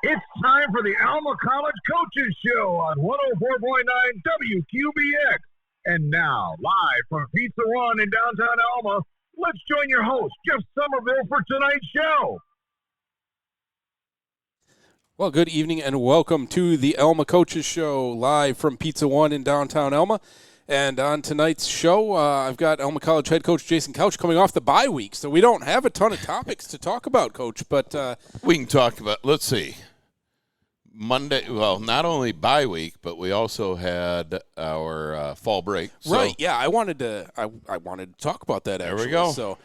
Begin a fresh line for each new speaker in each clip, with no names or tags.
It's time for the Alma College Coaches Show on 104.9 WQBX. And now, live from Pizza One in downtown Alma, let's join your host, Jeff Sommerville, for tonight's show.
Well, good evening and welcome to the Alma Coaches Show, live from Pizza One in downtown Alma. And on tonight's show, I've got Alma College head coach Jason Couch coming off the bye week, so we don't have a ton of topics to talk about, Coach. But
we can talk about, let's see, Monday. Well, not only bye week, but we also had our fall break. So.
Right? Yeah, I wanted to talk about that. Actually.
There we go.
So,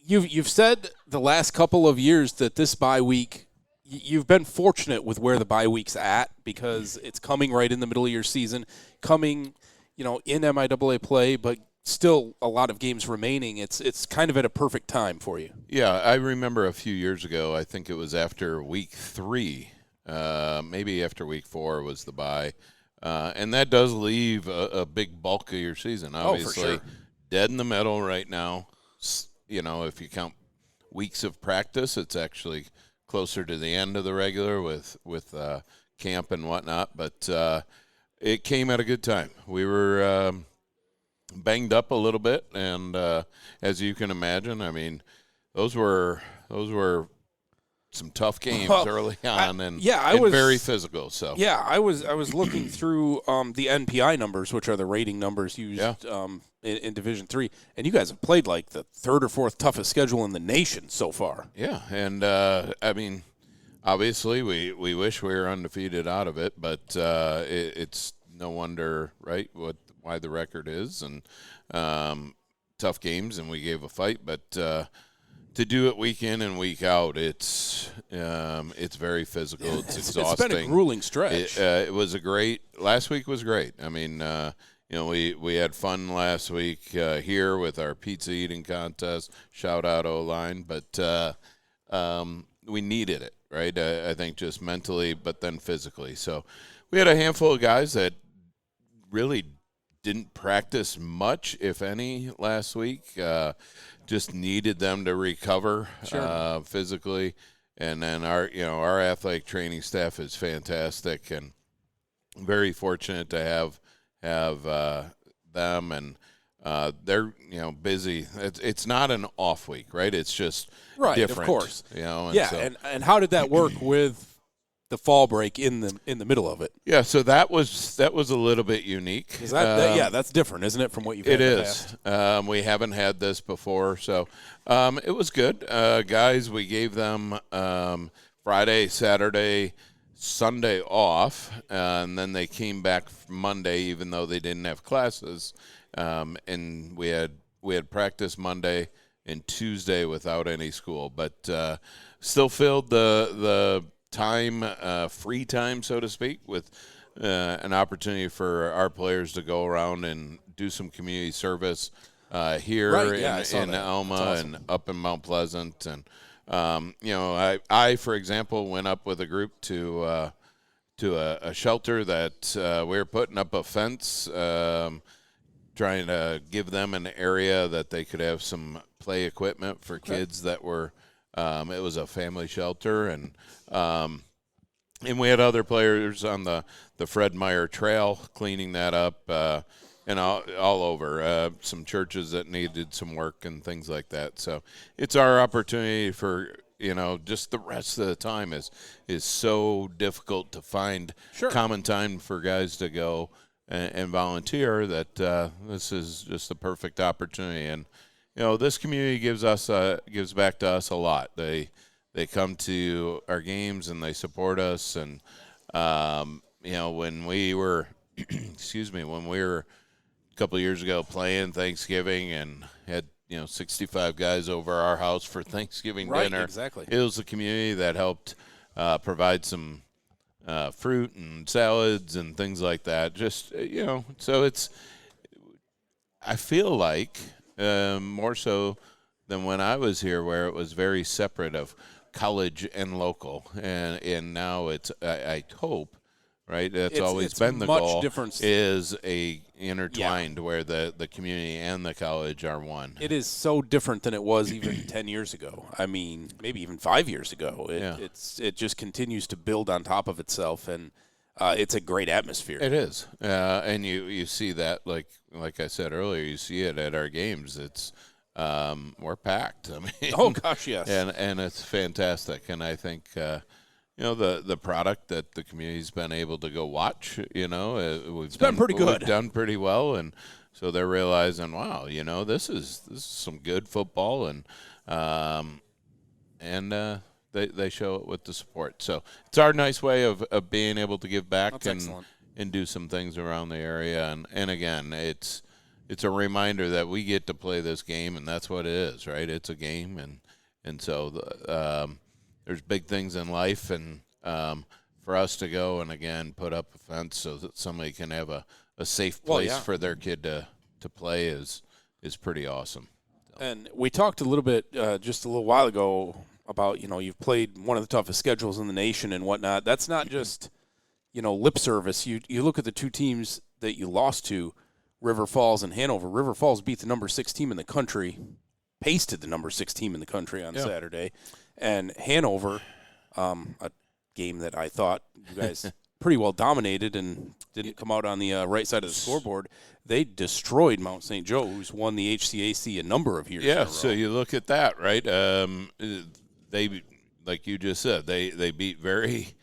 you've said the last couple of years that this bye week. You've been fortunate with where the bye week's at because it's coming right in the middle of your season, coming, in MIAA play, but still a lot of games remaining. It's kind of at a perfect time for you.
Yeah, I remember a few years ago, I think it was after week 3, maybe after week 4 was the bye, and that does leave a big bulk of your season. Obviously,
for sure.
Dead in the middle right now. If you count weeks of practice, it's actually closer to the end of the regular with camp and whatnot, but it came at a good time. We were banged up a little bit, and as you can imagine, I mean, those were some tough games early on, and very physical. So
yeah, I was looking through the NPI numbers, which are the rating numbers used in Division III, and you guys have played like the third or fourth toughest schedule in the nation so far.
Yeah, and I mean, obviously we wish we were undefeated out of it, but it's no wonder, right? Why the record is, and tough games, and we gave a fight, but. To do it week in and week out, it's very physical. It's exhausting.
It's been a grueling stretch.
Last week was great. I mean, we had fun last week here with our pizza eating contest. Shout out O-line, but we needed it, right? I think just mentally, but then physically. So we had a handful of guys that really didn't practice much, if any, last week. Just needed them to recover physically, and then our athletic training staff is fantastic, and very fortunate to have them, and they're busy. It's not an off week, right? It's just different,
of course.
And
how did that work with the fall break in the middle of it?
Yeah, so that was a little bit unique.
Is that's different, isn't it, from what you've had in the past?
We haven't had this before, so it was good. Guys, we gave them Friday, Saturday, Sunday off, and then they came back Monday, even though they didn't have classes. And we had practice Monday and Tuesday without any school, but still filled the time, free time, so to speak, with an opportunity for our players to go around and do some community service here in Alma and up in Mount Pleasant. And, I, for example, went up with a group to a shelter that we were putting up a fence, trying to give them an area that they could have some play equipment for kids that were it was a family shelter, and we had other players on the Fred Meyer Trail cleaning that up, and all over. Some churches that needed some work and things like that. So it's our opportunity for just the rest of the time is so difficult to find common time for guys to go and volunteer that this is just the perfect opportunity. And this community gives back to us a lot. They come to our games and they support us. And when we were, when we were a couple of years ago playing Thanksgiving and had 65 guys over our house for Thanksgiving dinner.
Exactly.
It was the community that helped provide some fruit and salads and things like that. Just so it's. I feel like. More so than when I was here, where it was very separate of college and local, and now it's I hope right? That's always been the
much
goal.
Difference.
Is a intertwined where the community and the college are one.
It is so different than it was even 10 years ago. I mean, maybe even 5 years ago. It just continues to build on top of itself, and it's a great atmosphere.
It is, and you see that like I said earlier, you see it at our games. It's we're packed. I mean,
oh gosh, yes,
and it's fantastic. And I think the product that the community's been able to go watch. It's
been pretty good.
We've done pretty well, and so they're realizing, wow, this is some good football, and they show it with the support. So it's our nice way of being able to give back.
That's excellent.
And do some things around the area. And again, it's a reminder that we get to play this game, and that's what it is, right? It's a game, and so there's big things in life, and for us to go and, again, put up a fence so that somebody can have a safe place for their kid to play is pretty awesome.
And we talked a little bit just a little while ago about, you've played one of the toughest schedules in the nation and whatnot. That's not just – lip service. You look at the two teams that you lost to, River Falls and Hanover. River Falls beat the number 6 team in the country, pasted the number 6 team in the country on Saturday. And Hanover, a game that I thought you guys pretty well dominated and didn't come out on the right side of the scoreboard, they destroyed Mount St. Joe, who's won the HCAC a number of years in a row.
So you look at that, right? They, like you just said, they beat very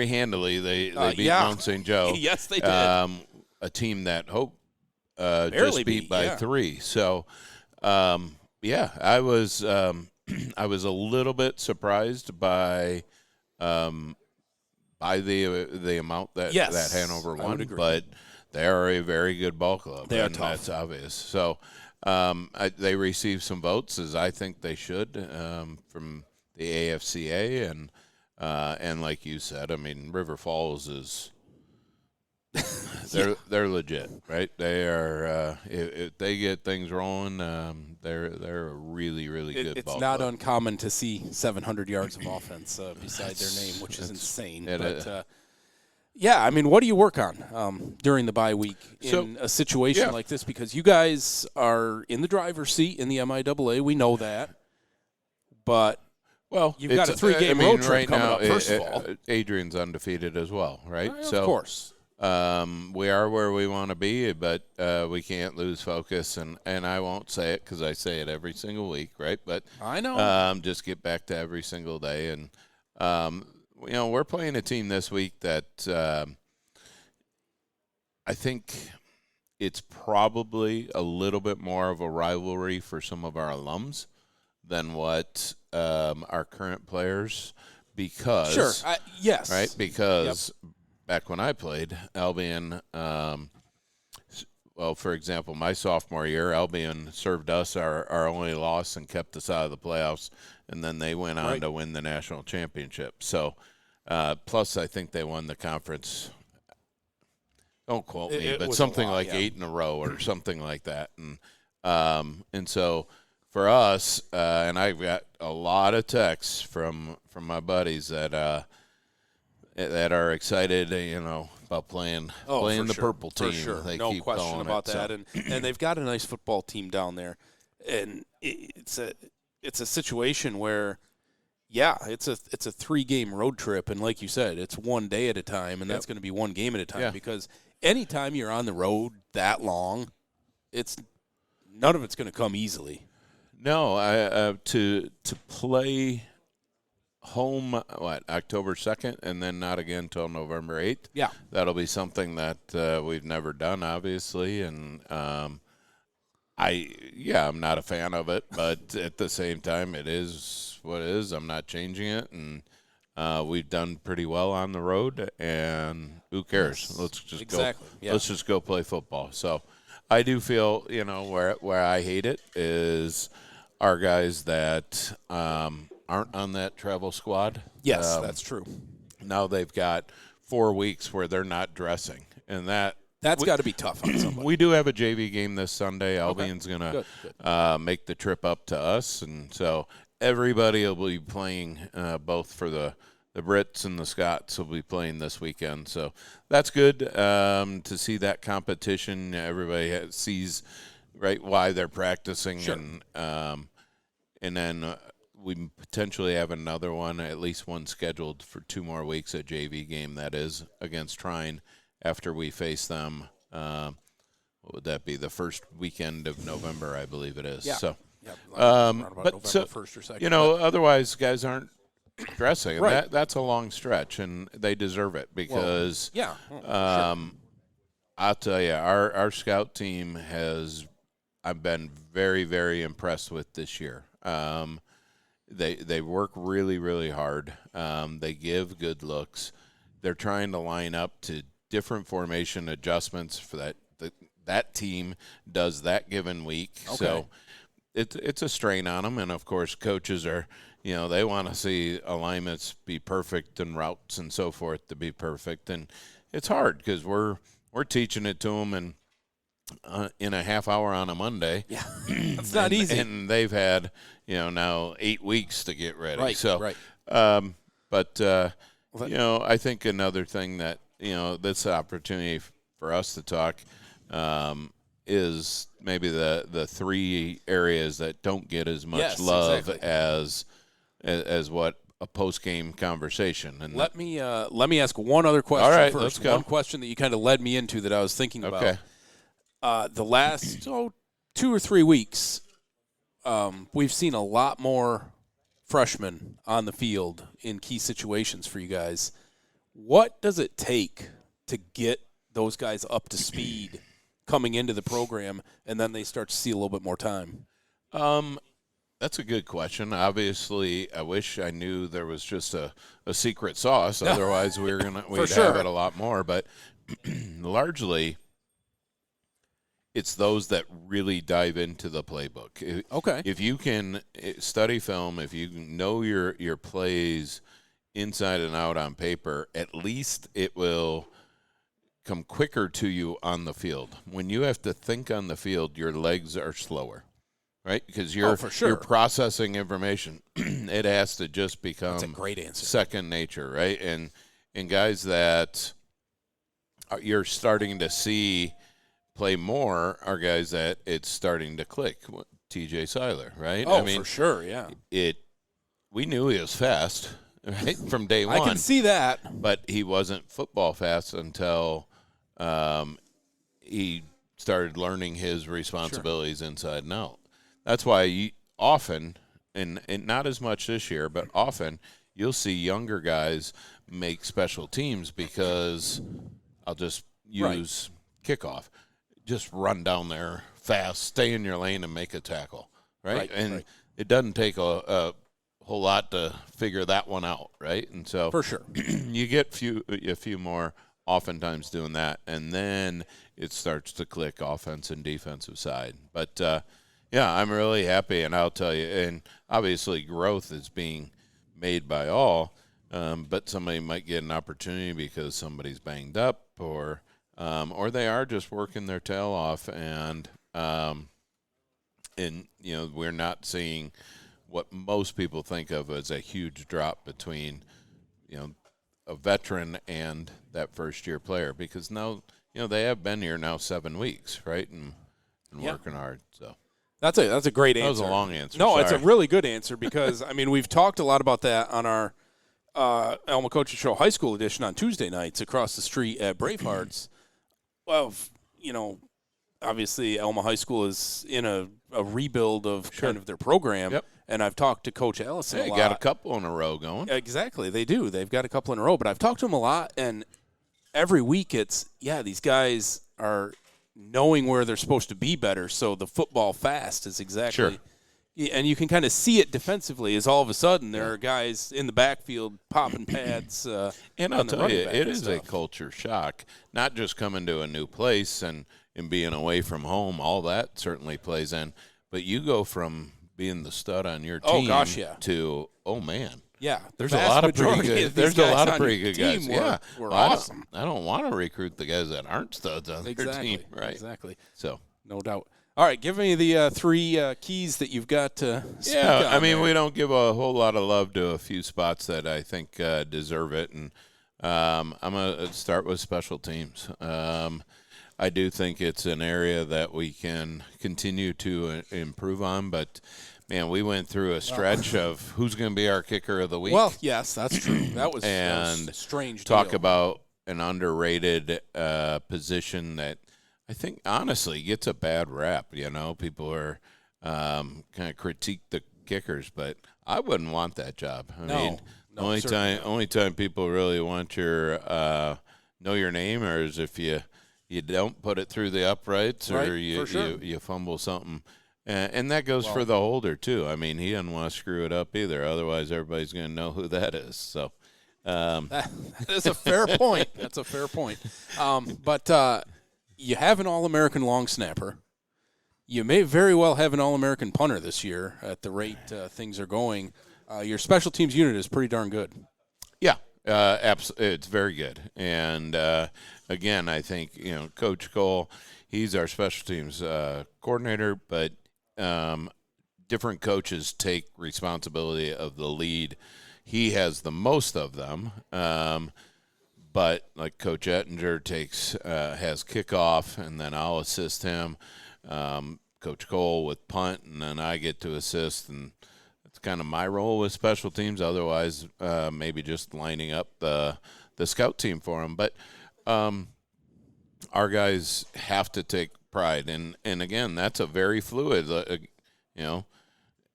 handily. They beat Mount St. Joe.
Yes, they did.
A team that just beat by 3. So, I was I was a little bit surprised by the amount that Hanover won, but they are a very good ball club.
They are tough.
That's obvious. So they received some votes, as I think they should, from the AFCA, and like you said, I mean, River Falls is they're legit, right? They are if they get things rolling, they're a really good ball
It's not
club.
uncommon to see 700 yards of offense beside their name, which is insane. I mean, what do you work on during the bye week in a situation like this? Because you guys are in the driver's seat in the MIAA. We know that, but. Well, you've got a 3-game road trip
right
coming
now,
up, first of all.
Adrian's undefeated as well, right?
Of course.
We are where we want to be, but we can't lose focus. And I won't say it because I say it every single week, right? But
I know.
Just get back to every single day. And, we're playing a team this week that I think it's probably a little bit more of a rivalry for some of our alums than what our current players, because
yes,
right, because back when I played, Albion, for example, my sophomore year, Albion served us our only loss and kept us out of the playoffs, and then they went on to win the national championship. So, plus I think they won the conference. Don't quote me, but something like 8 in a row or something like that, and so. For us, and I've got a lot of texts from my buddies that are excited, about playing the purple team.
For sure,
they
no
keep
question about that.
So.
And they've got a nice football team down there, and it's a situation where, it's a 3-game road trip, and like you said, it's one day at a time, and that's going to be one game at a time because anytime you're on the road that long, none of it's going to come easily.
No, to play home, October 2nd, and then not again until November 8th.
Yeah.
That'll be something that we've never done, obviously, and I'm not a fan of it, but at the same time, it is what it is. I'm not changing it, and we've done pretty well on the road, and who cares?
Yes,
let's just
exactly.
go. Yeah. Let's just go play football. So I do feel, where I hate it is our guys that aren't on that travel squad.
Yes, that's true.
Now they've got 4 weeks where they're not dressing, and
that's got to be tough on somebody.
We do have a JV game this Sunday. Albion's going to make the trip up to us, and so everybody will be playing both for the the Brits and the Scots will be playing this weekend. So that's good to see that competition. Everybody sees why they're practicing.
Sure.
And then we potentially have another one, at least one scheduled for 2 more weeks, a JV game that is against Trine after we face them. What would that be? The first weekend of November, I believe it is.
Yeah.
So,
but November 1st or 2nd.
Otherwise guys aren't dressing.
Right.
That's a long stretch, and they deserve it because
sure.
I'll tell you, our scout team I've been very, very impressed with this year. They work really, really hard. They give good looks. They're trying to line up to different formation adjustments for that team does that given week.
Okay.
So it's a strain on them, and of course coaches are, they want to see alignments be perfect and routes and so forth to be perfect, and it's hard because we're teaching it to them in a half hour on a Monday.
Yeah, it's not easy.
And they've had, now 8 weeks to get ready.
Right,
so,
right.
I think another thing that, this opportunity for us to talk is maybe the 3 areas that don't get as much love as what a post-game conversation. And
let me ask one other question.
All right,
first.
let's go.
One question that you kind of led me into that I was thinking about.
Okay.
The last 2 or 3 weeks, we've seen a lot more freshmen on the field in key situations for you guys. What does it take to get those guys up to speed coming into the program, and then they start to see a little bit more time?
That's a good question. Obviously, I wish I knew there was just a secret sauce. Otherwise, we'd have it a lot more. But largely, it's those that really dive into the playbook.
Okay.
If you can study film, if you know your plays inside and out on paper, at least it will come quicker to you on the field. When you have to think on the field, your legs are slower, right? Because you're processing information. It has to just become
That's a great answer.
Second nature, right? And guys that you're starting to see play more are guys that it's starting to click. TJ Seiler, right?
Oh, for sure, yeah.
We knew he was fast, right, from day one.
I can see that.
But he wasn't football fast until he started learning his responsibilities inside and out. That's why often, and not as much this year, but often you'll see younger guys make special teams because I'll just use kickoff. Just run down there fast, stay in your lane, and make a tackle, right? It doesn't take a whole lot to figure that one out, right? And so
for sure,
you get a few more oftentimes doing that, and then it starts to click offense and defensive side. But, I'm really happy, and I'll tell you, and obviously growth is being made by all, but somebody might get an opportunity because somebody's banged up or they are just working their tail off, and we're not seeing what most people think of as a huge drop between, a veteran and that first-year player, because now, they have been here now 7 weeks, right, and working hard. So
that's a great answer.
That was a long answer.
No,
Sorry.
It's a really good answer because, we've talked a lot about that on our Alma Coaches Show High School edition on Tuesday nights across the street at Bravehearts. Well, obviously Alma High School is in a rebuild of kind of their program.
Yep.
And I've talked to Coach Ellison a lot.
Got a couple in a row going.
Exactly, they do. They've got a couple in a row. But I've talked to them a lot, and every week it's, these guys are knowing where they're supposed to be better. So the football fast is exactly. Sure. And you can kind of see it defensively as all of a sudden there are guys in the backfield popping pads.
And I'll tell you, it is a culture shock, not just coming to a new place and being away from home. All that certainly plays in. But you go from being the stud on your team to, man.
Yeah,
there's a lot of pretty good. There's a lot of pretty good guys.
We're awesome.
I don't want to recruit the guys that aren't studs on their team, right?
Exactly.
So
no doubt. All right, give me the three keys that you've got to speak on.
I mean,
there.
we don't give a whole lot of love to a few spots that I think deserve it, and I'm going to start with special teams. I do think it's an area that we can continue to improve on, but, man, we went through a stretch of who's going to be our kicker of the week.
Well, yes, that's true. That was a strange
talk
deal.
about an underrated position that I think, honestly, gets a bad rap. People are kind of critique the kickers, but I wouldn't want that job. I mean, only time people really want your know your name is if you don't put it through the uprights or you fumble something. And that goes for the holder, too. I mean, he doesn't want to screw it up either. Otherwise, everybody's going to know who that is. So
that is a fair point. That's a fair point. But you have an All-American long snapper. You may very well have an All-American punter this year at the rate things are going. Your special teams unit is pretty darn good.
Yeah, absolutely. It's very good. And, again, I think, Coach Cole, he's our special teams coordinator, but different coaches take responsibility of the lead. He has the most of them. But like Coach Ettinger has kickoff, and then I'll assist him. Coach Cole with punt, and then I get to assist, and that's kind of my role with special teams. Otherwise, maybe just lining up the scout team for him. But our guys have to take pride, and again, that's a very fluid.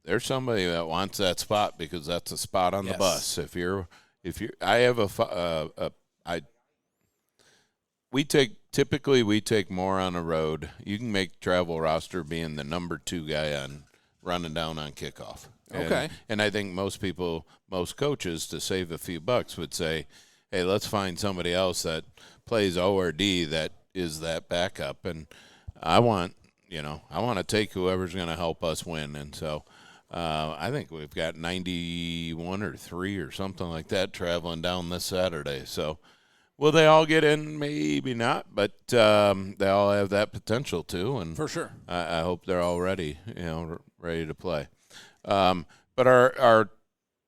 There's somebody that wants that spot because that's a spot on the bus. We take more on the road. You can make travel roster being the number 2 guy on running down on kickoff.
Okay.
And I think most coaches, to save a few bucks, would say, hey, let's find somebody else that plays O or D that is that backup. And I want to take whoever's going to help us win. And so I think we've got 91 or 3 or something like that traveling down this Saturday. So will they all get in? Maybe not, but they all have that potential too. And
for sure,
I hope they're all ready to play. But our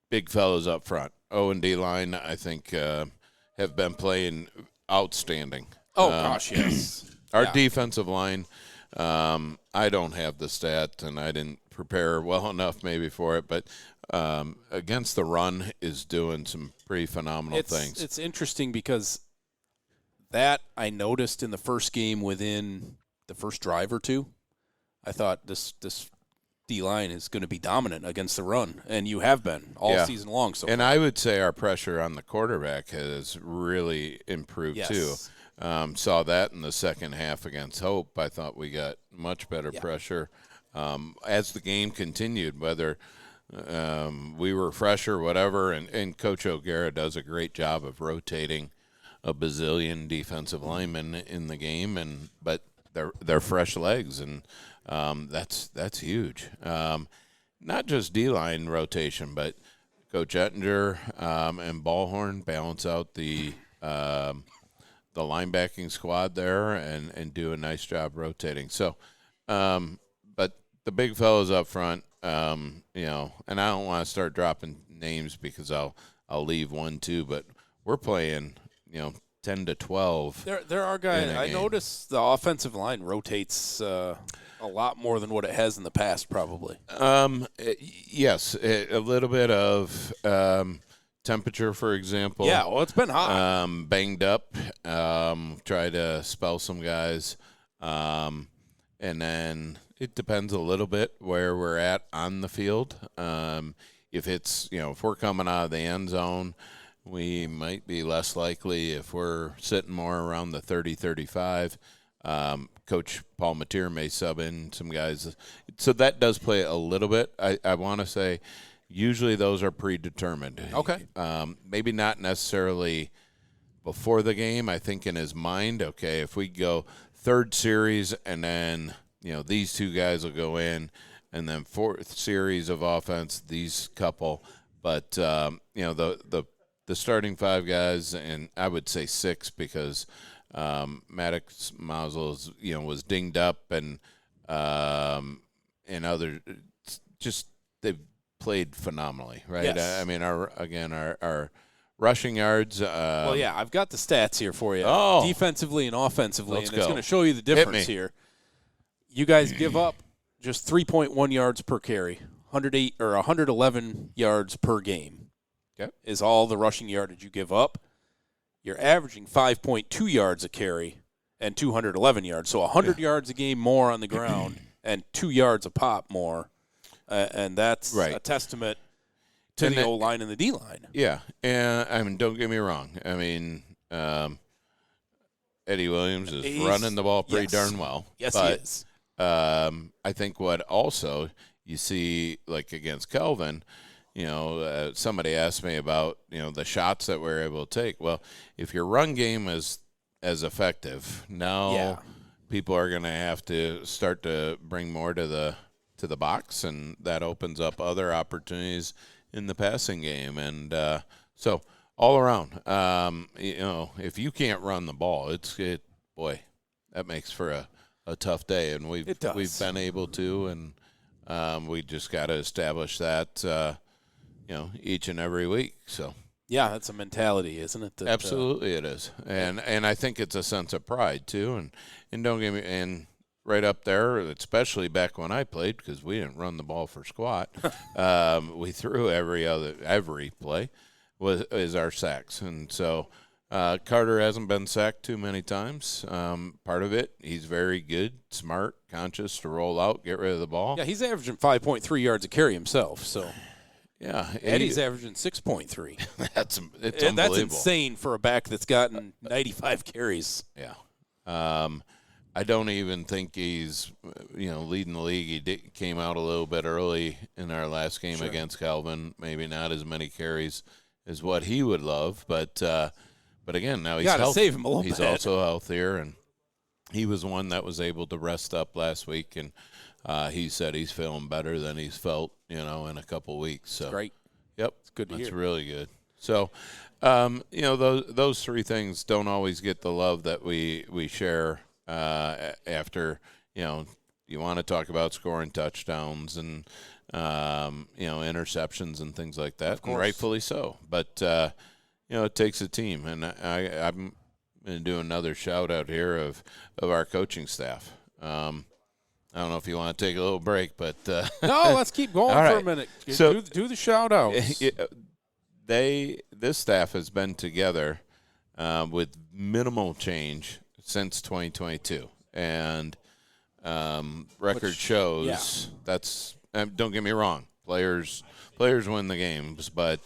big fellows up front, O and D line, I think have been playing outstanding.
Oh gosh, yes.
Our defensive line, I don't have the stat, and I didn't prepare well enough maybe for it, but against the run is doing some pretty phenomenal things.
It's interesting because that I noticed in the first game within the first drive or two. I thought this D-line is going to be dominant against the run, and you have been all season long. So
I would say our pressure on the quarterback has really improved too. Saw that in the second half against Hope. I thought we got much better pressure as the game continued, whether we were fresh or whatever, and Coach O'Gara does a great job of rotating a bazillion defensive linemen in the game, but they're fresh legs, and that's huge. Not just D-line rotation, but Coach Ettinger and Ballhorn balance out the linebacking squad there and do a nice job rotating. So, but the big fellows up front, and I don't want to start dropping names because I'll leave 1-2, but we're playing, 10 to 12.
There are guys. I noticed the offensive line rotates a lot more than what it has in the past, probably.
Yes, a little bit of temperature, for example.
Yeah, well, it's been hot.
Banged up. Try to spell some guys, and then it depends a little bit where we're at on the field. If it's if we're coming out of the end zone, we might be less likely. If we're sitting more around the 30-35, Coach Paul Mateer may sub in some guys. So that does play a little bit. I want to say usually those are predetermined.
Okay.
Maybe not necessarily before the game. I think in his mind, okay, if we go third series and then, these two guys will go in, and then fourth series of offense, these couple. But, the starting 5 guys, and I would say 6 because Maddox Mazel was dinged up, and and other, just they've played phenomenally, right?
Yes.
I mean, our rushing yards.
Well, yeah, I've got the stats here for you, defensively and offensively,
Let's
and it's
go.
going to show you the difference here. You guys give up just 3.1 yards per carry, 108 or 111 yards per game.
Okay.
Is all the rushing yardage you give up. You're averaging 5.2 yards a carry and 211 yards, so 100 yards a game more on the ground and 2 yards a pop more, and that's a testament to the O-line and the D-line.
Yeah, and I mean, don't get me wrong. I mean, Eddie Williams is running the ball pretty darn well.
Yes, he is.
I think what also you see, like against Kelvin, somebody asked me about, the shots that we're able to take. Well, if your run game is as effective, now people are going to have to start to bring more to the box, and that opens up other opportunities in the passing game. And so all around, if you can't run the ball, boy, that makes for a tough day. And we've been able to, and we just got to establish that, each and every week. So
yeah, that's a mentality, isn't it?
Absolutely, it is, and I think it's a sense of pride too. And don't get me right up there, especially back when I played, because we didn't run the ball for squat. We threw every play is our sacks, and so Carter hasn't been sacked too many times. Part of it, he's very good, smart, conscious to roll out, get rid of the ball.
Yeah, he's averaging 5.3 yards a carry himself. So
yeah,
Eddie's averaging 6.3.
It's unbelievable.
That's insane for a back that's gotten 95 carries.
Yeah. I don't even think he's, leading the league. He came out a little bit early in our last game against Calvin. Maybe not as many carries as what he would love, but again, now he's healthy.
Save him a little
bit. He's also healthier, and he was one that was able to rest up last week, and he said he's feeling better than he's felt, in a couple weeks. So
great.
Yep,
it's good to hear.
That's really good. So, those three things don't always get the love that we share. After, you want to talk about scoring touchdowns and, interceptions and things like that, and rightfully so. But, it takes a team. And I'm going to do another shout out here of our coaching staff. I don't know if you want to take a little break, but
no, let's keep going for a minute.
So,
do the shout outs.
This staff has been together with minimal change since 2022, and record shows that's don't get me wrong, players win the games, but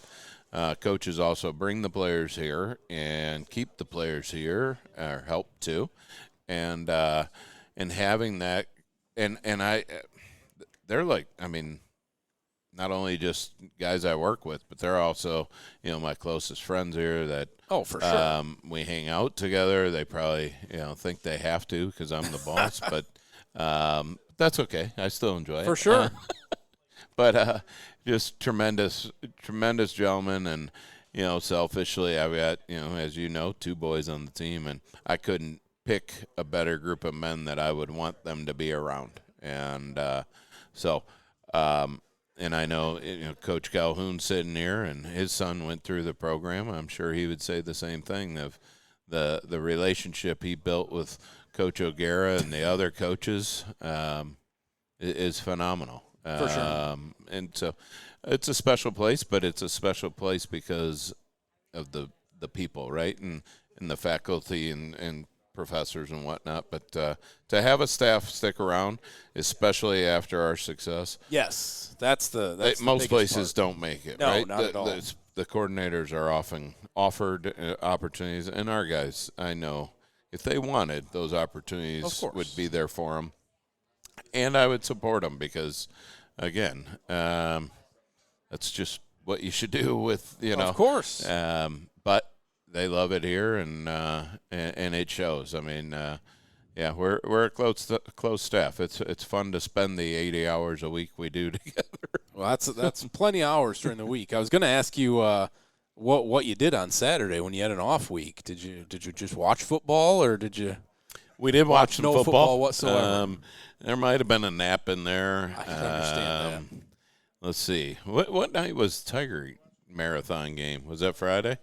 coaches also bring the players here and keep the players here, or help to, and having that, and they're like, I mean, not only just guys I work with, but they're also, my closest friends here that,
for sure.
We hang out together. They probably, think they have to because I'm the boss, but that's okay. I still enjoy it.
For sure.
But just tremendous gentlemen. And, selfishly, I've got, as you know, 2 boys on the team, and I couldn't pick a better group of men that I would want them to be around. And and I know, Coach Calhoun sitting here, and his son went through the program. I'm sure he would say the same thing of the relationship he built with Coach O'Gara and the other coaches is phenomenal.
For sure.
And so it's a special place, but it's a special place because of the people, right, and the faculty and professors and whatnot, but to have a staff stick around, especially after our success.
Yes, that's
most places
part.
Don't make it.
No,
right?
not at all.
The coordinators are often offered opportunities, and our guys, I know, if they wanted, those opportunities would be there for them, and I would support them because, again, that's just what you should do with
Of course.
But they love it here, and it shows. I mean, we're a close staff. It's fun to spend the 80 hours a week we do together.
Well, that's plenty of hours during the week. I was going to ask you what you did on Saturday when you had an off week. Did you just watch football, or did you?
We did watch some
no football whatsoever.
There might have been a nap in there.
I can understand that.
Let's see. What night was Tiger Marathon game? Was that Friday?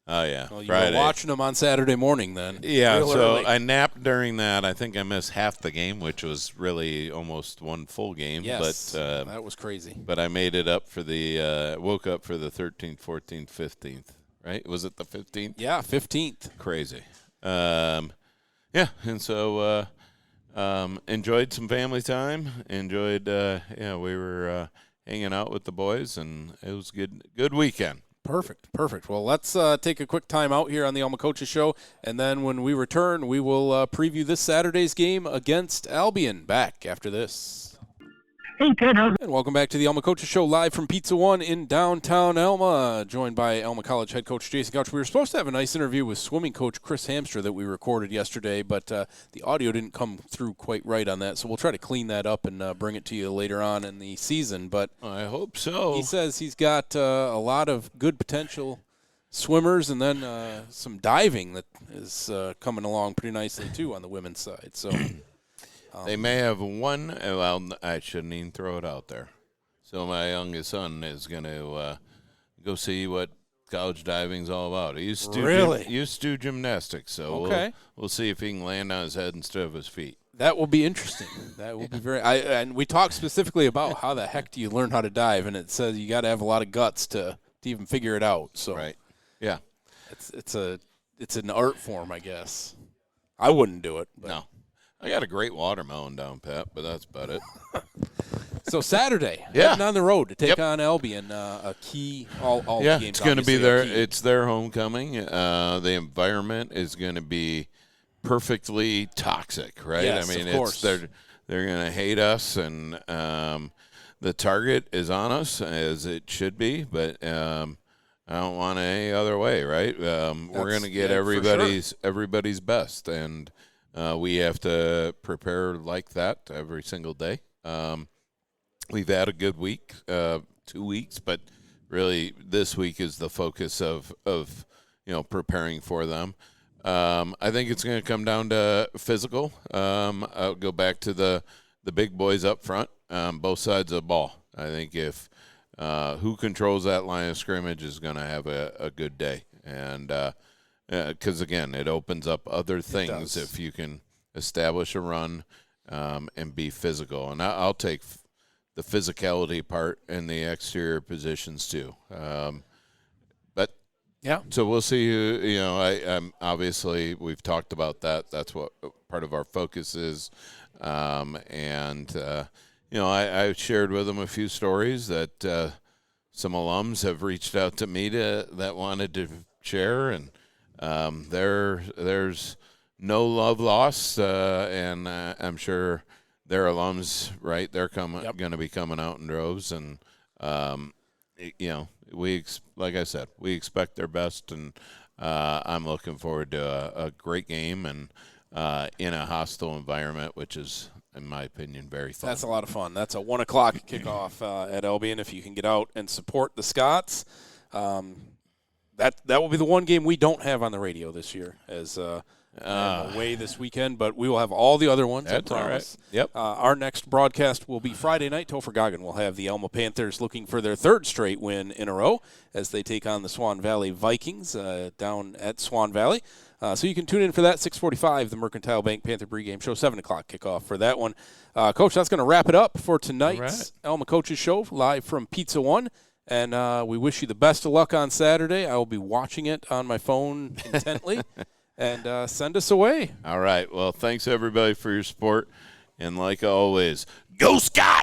Oh, yeah.
Well, you
Friday.
were watching them on Saturday morning then.
Yeah,
Real
so
early.
I napped during that. I think I missed half the game, which was really almost one full game.
Yes,
but
that was crazy.
But I made it up for the woke up for the 13th, 14th, 15th, right? Was it the 15th?
Yeah, 15th.
Crazy. Yeah, and so enjoyed some family time. Enjoyed, we were hanging out with the boys, and it was good weekend.
Perfect. Well, let's take a quick time out here on the Alma Coaches Show, and then when we return, we will preview this Saturday's game against Albion. Back after this.
Hey, Ted.
And welcome back to the Alma Coaches Show, live from Pizza One in downtown Alma, joined by Alma College head coach Jason Couch. We were supposed to have a nice interview with swimming coach Chris Hamstra that we recorded yesterday, but the audio didn't come through quite right on that, so we'll try to clean that up and bring it to you later on in the season. But
I hope so.
he says he's got a lot of good potential swimmers, and then some diving that is coming along pretty nicely, too, on the women's side. So
they may have one. Well, I shouldn't even throw it out there. So my youngest son is going to go see what college diving's all about. He used to do gymnastics, so
okay.
we'll see if he can land on his head instead of his feet.
That will be interesting. That will be and we talked specifically about how the heck do you learn how to dive, and it says you got to have a lot of guts to even figure it out. So
right, yeah,
it's an art form, I guess. I wouldn't do it. But.
No. I got a great watermelon down pat, but that's about it.
So Saturday, heading on the road to take on Albion, a key all the games.
It's going to be it's their homecoming. The environment is going to be perfectly toxic, right?
Yes,
I mean,
of course.
they're going to hate us, and the target is on us as it should be, but I don't want it any other way, right? We're going to get everybody's best, and we have to prepare like that every single day. We've had a good week, 2 weeks, but really this week is the focus of preparing for them. I think it's going to come down to physical. I'll go back to the big boys up front, both sides of the ball. I think if who controls that line of scrimmage is going to have a good day, and because, again, it opens up other things if you can establish a run and be physical. And I'll take the physicality part in the exterior positions too. But
yeah,
so we'll see. I'm obviously we've talked about that. That's what part of our focus is. I shared with them a few stories that some alums have reached out to me that wanted to share, and there's no love lost, and I'm sure their alums, right? They're going to be coming out in droves, and like I said, we expect their best, and I'm looking forward to a great game and in a hostile environment, which is, in my opinion, very fun.
That's a lot of fun. That's a 1 o'clock kickoff at Albion. If you can get out and support the Scots, that will be the one game we don't have on the radio this year as away this weekend, but we will have all the other ones.
That's
I promise.
All right. Yep.
Our next broadcast will be Friday night. Topher Goggin will have the Alma Panthers looking for their third straight win in a row as they take on the Swan Valley Vikings down at Swan Valley. So you can tune in for that, 6:45, the Mercantile Bank Panther pregame show, 7 o'clock kickoff for that one. Coach, that's going to wrap it up for tonight's Alma Coaches Show, live from Pizza One. And we wish you the best of luck on Saturday. I will be watching it on my phone intently. And send us away.
All right. Well, thanks, everybody, for your support. And like always, go Scots!